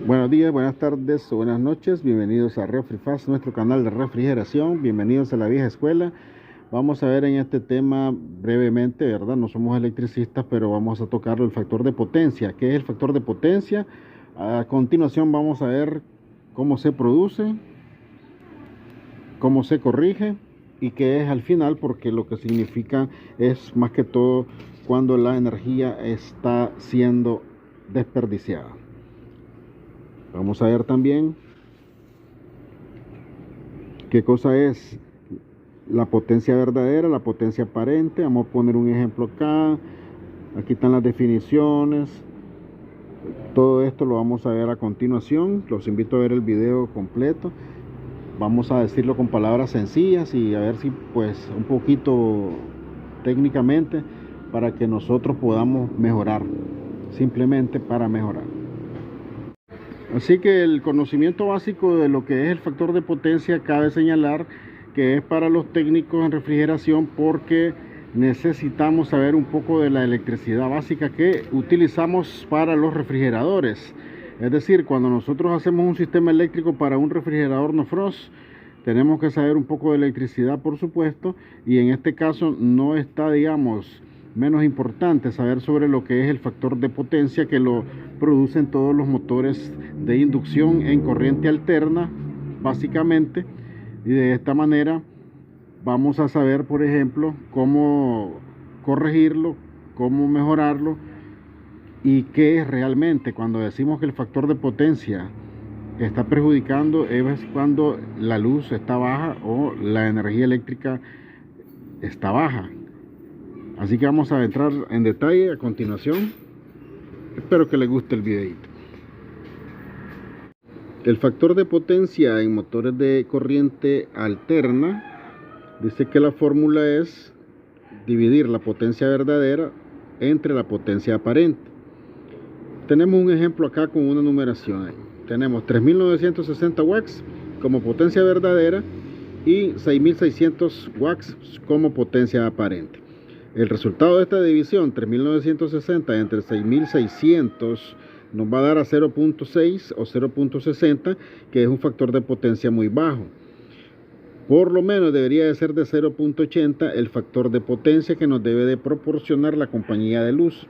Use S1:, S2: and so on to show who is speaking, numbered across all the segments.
S1: Buenos días, buenas tardes o buenas noches. Bienvenidos a RefriFast, nuestro canal de refrigeración. Bienvenidos a la vieja escuela. Vamos a ver en este tema brevemente, ¿verdad? No somos electricistas, pero vamos a tocar el factor de potencia. ¿Qué es el factor de potencia? A continuación vamos a ver cómo se produce, cómo se corrige y qué es al final, porque lo que significa es más que todo cuando la energía está siendo desperdiciada. Vamos a ver también qué cosa es la potencia verdadera, la potencia aparente. Vamos a poner un ejemplo acá. Aquí están las definiciones. Todo esto lo vamos a ver a continuación. Los invito a ver el video completo. Vamos a decirlo con palabras sencillas y a ver si pues un poquito técnicamente para que nosotros podamos mejorar, simplemente para mejorar. Así que el conocimiento básico de lo que es el factor de potencia cabe señalar que es para los técnicos en refrigeración, porque necesitamos saber un poco de la electricidad básica que utilizamos para los refrigeradores. Es decir, cuando nosotros hacemos un sistema eléctrico para un refrigerador no frost, tenemos que saber un poco de electricidad, por supuesto, y en este caso no está, digamos, menos importante saber sobre lo que es el factor de potencia, que lo producen todos los motores de inducción en corriente alterna, básicamente. Y de esta manera vamos a saber, por ejemplo, cómo corregirlo, cómo mejorarlo y qué es realmente. Cuando decimos que el factor de potencia está perjudicando, es cuando la luz está baja o la energía eléctrica está baja. Así que vamos a entrar en detalle a continuación. Espero que les guste el videito. El factor de potencia en motores de corriente alterna dice que la fórmula es dividir la potencia verdadera entre la potencia aparente. Tenemos un ejemplo acá con una numeración ahí. Tenemos 3960 watts como potencia verdadera y 6600 watts como potencia aparente. El resultado de esta división, 3960 entre 6600, nos va a dar a 0.6 o 0.60, que es un factor de potencia muy bajo. Por lo menos debería de ser de 0.80 el factor de potencia que nos debe de proporcionar la compañía de luz.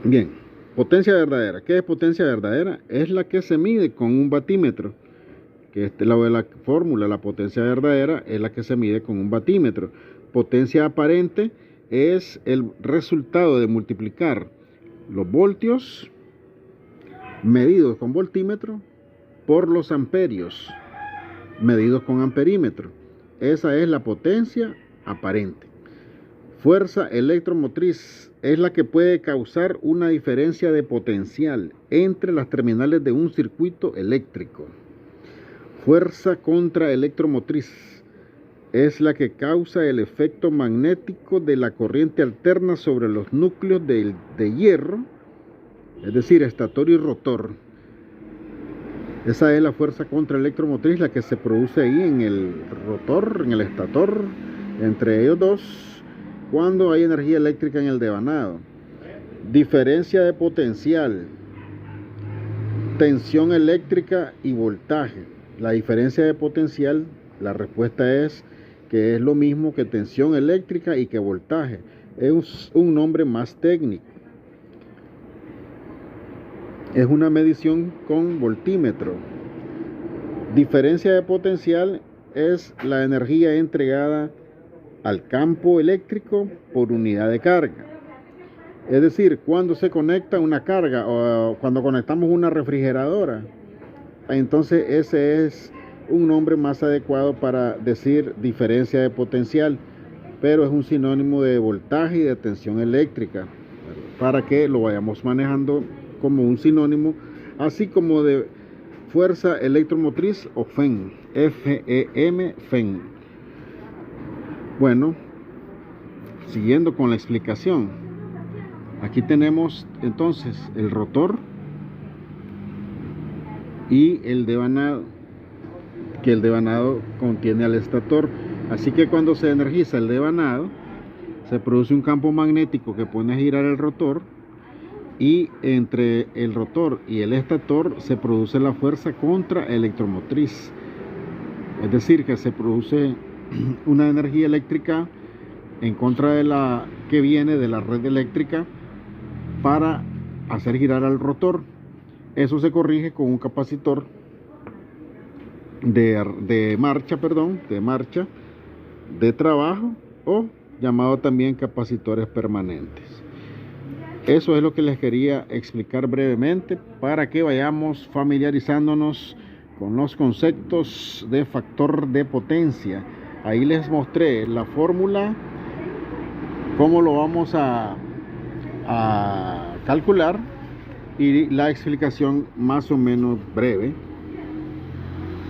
S1: Bien, potencia verdadera. ¿Qué es potencia verdadera? Es la que se mide con un batímetro. Que este lado de la fórmula, la potencia verdadera es la que se mide con un batímetro. Potencia aparente es el resultado de multiplicar los voltios medidos con voltímetro por los amperios medidos con amperímetro. Esa es la potencia aparente. Fuerza electromotriz es la que puede causar una diferencia de potencial entre las terminales de un circuito eléctrico. Fuerza contraelectromotriz es la que causa el efecto magnético de la corriente alterna sobre los núcleos de hierro, es decir, estator y rotor. Esa es la fuerza contraelectromotriz, la que se produce ahí en el rotor, en el estator, entre ellos dos, cuando hay energía eléctrica en el devanado. Diferencia de potencial, tensión eléctrica y voltaje. La diferencia de potencial, la respuesta es que es lo mismo que tensión eléctrica y que voltaje. Es un nombre más técnico. Es una medición con voltímetro. Diferencia de potencial es la energía entregada al campo eléctrico por unidad de carga. Es decir, cuando se conecta una carga o cuando conectamos una refrigeradora, entonces ese es un nombre más adecuado para decir diferencia de potencial, pero es un sinónimo de voltaje y de tensión eléctrica, para que lo vayamos manejando como un sinónimo, así como de fuerza electromotriz o FEM, F-E-M, FEM. Bueno, siguiendo con la explicación, aquí tenemos entonces el rotor y el devanado, que el devanado contiene al estator. Así que cuando se energiza el devanado, se produce un campo magnético que pone a girar el rotor, y entre el rotor y el estator se produce la fuerza contraelectromotriz. Es decir, que se produce una energía eléctrica en contra de la que viene de la red eléctrica para hacer girar al rotor. Eso se corrige con un capacitor de marcha, de trabajo, o llamado también capacitores permanentes. Eso es lo que les quería explicar brevemente para que vayamos familiarizándonos con los conceptos de factor de potencia. Ahí les mostré la fórmula, cómo lo vamos a calcular, y la explicación más o menos breve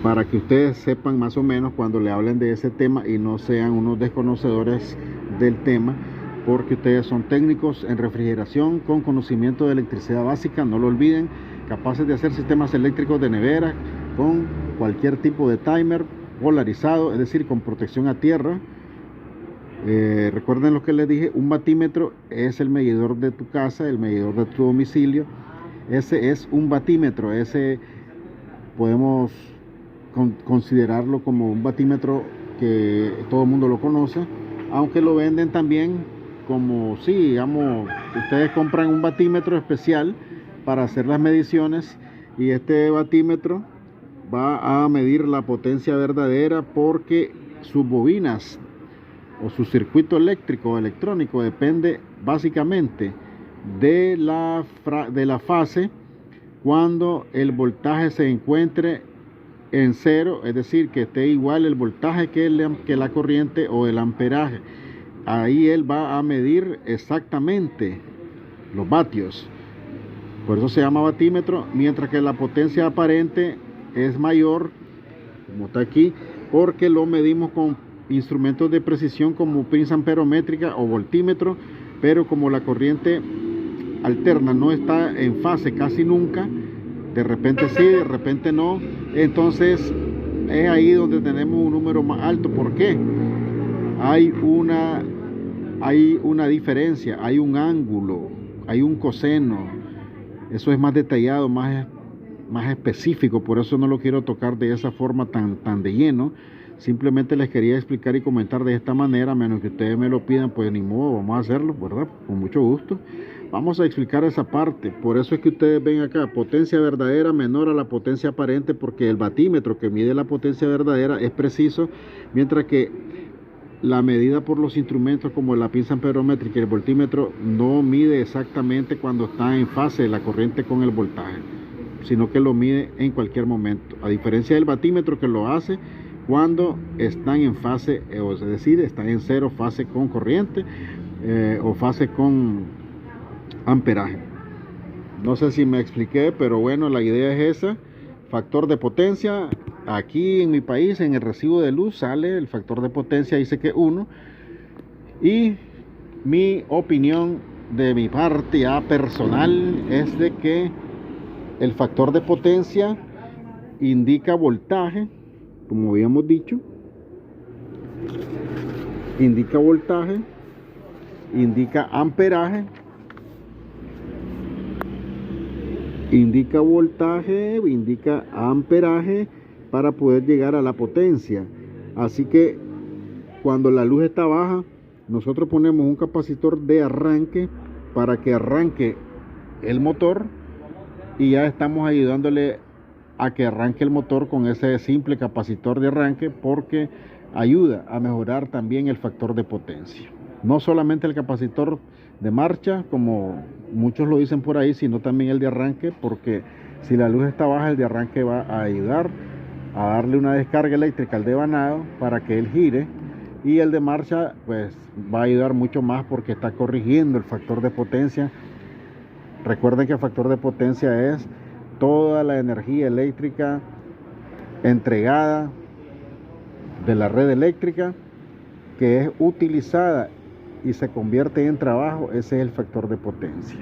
S1: para que ustedes sepan más o menos cuando le hablen de ese tema y no sean unos desconocedores del tema, porque ustedes son técnicos en refrigeración con conocimiento de electricidad básica, no lo olviden, capaces de hacer sistemas eléctricos de nevera con cualquier tipo de timer polarizado, es decir, con protección a tierra. Recuerden lo que les dije, un batímetro es el medidor de tu casa, el medidor de tu domicilio. Ese es un batímetro, ese podemos considerarlo como un batímetro que todo el mundo lo conoce, aunque lo venden también como, sí, digamos, ustedes compran un batímetro especial para hacer las mediciones, y este batímetro va a medir la potencia verdadera, porque sus bobinas o su circuito eléctrico o electrónico depende básicamente de la fase cuando el voltaje se encuentre en cero, es decir, que esté igual el voltaje que la corriente o el amperaje. Ahí él va a medir exactamente los vatios, por eso se llama batímetro, mientras que la potencia aparente es mayor, como está aquí, porque lo medimos con instrumentos de precisión como pinza amperométrica o voltímetro, pero como la corriente alterna no está en fase casi nunca, de repente sí, de repente no, entonces es ahí donde tenemos un número más alto. ¿Por qué? Hay una diferencia, hay un ángulo, hay un coseno, eso es más detallado, más específico, por eso no lo quiero tocar de esa forma tan de lleno. Simplemente les quería explicar y comentar de esta manera, a menos que ustedes me lo pidan, pues ni modo, vamos a hacerlo, ¿verdad? Con mucho gusto. Vamos a explicar esa parte. Por eso es que ustedes ven acá, potencia verdadera menor a la potencia aparente, porque el batímetro que mide la potencia verdadera es preciso, mientras que la medida por los instrumentos como la pinza amperométrica y el voltímetro no mide exactamente cuando está en fase la corriente con el voltaje, sino que lo mide en cualquier momento, a diferencia del batímetro que lo hace cuando están en fase, es decir, están en cero, fase con corriente o fase con amperaje. No sé si me expliqué, pero bueno, la idea es esa. Factor de potencia, aquí en mi país, en el recibo de luz sale el factor de potencia, dice que 1, y mi opinión de mi parte ya personal es de que el factor de potencia indica voltaje, como habíamos dicho, indica voltaje, indica amperaje, indica voltaje, indica amperaje para poder llegar a la potencia. Así que cuando la luz está baja, nosotros ponemos un capacitor de arranque para que arranque el motor, y ya estamos ayudándole a que arranque el motor con ese simple capacitor de arranque, porque ayuda a mejorar también el factor de potencia. No solamente el capacitor de marcha, como muchos lo dicen por ahí, sino también el de arranque, porque si la luz está baja, el de arranque va a ayudar a darle una descarga eléctrica al devanado para que él gire, y el de marcha pues va a ayudar mucho más porque está corrigiendo el factor de potencia. Recuerden que el factor de potencia es toda la energía eléctrica entregada de la red eléctrica que es utilizada y se convierte en trabajo. Ese es el factor de potencia,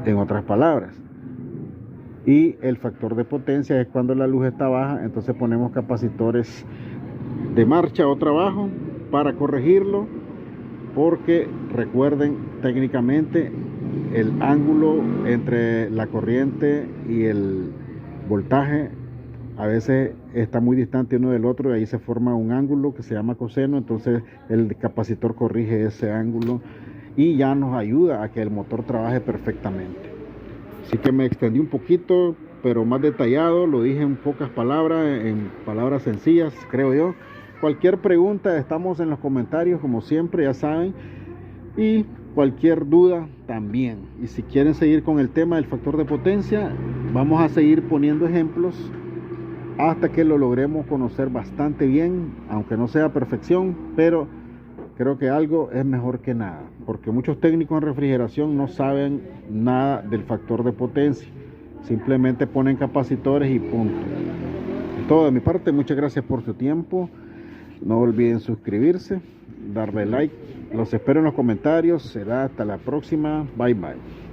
S1: en otras palabras. Y el factor de potencia es cuando la luz está baja, entonces ponemos capacitores de marcha o trabajo para corregirlo, porque recuerden técnicamente el ángulo entre la corriente y el voltaje a veces está muy distante uno del otro, y ahí se forma un ángulo que se llama coseno. Entonces el capacitor corrige ese ángulo y ya nos ayuda a que el motor trabaje perfectamente. Así que me extendí un poquito, pero más detallado, lo dije en pocas palabras, en palabras sencillas, creo yo. Cualquier pregunta, estamos en los comentarios como siempre, ya saben, y cualquier duda también. Y si quieren seguir con el tema del factor de potencia, vamos a seguir poniendo ejemplos hasta que lo logremos conocer bastante bien, aunque no sea perfección, pero creo que algo es mejor que nada, porque muchos técnicos en refrigeración no saben nada del factor de potencia, simplemente ponen capacitores y punto. Es todo de mi parte, muchas gracias por su tiempo, no olviden suscribirse, darle like, los espero en los comentarios, será hasta la próxima, bye bye.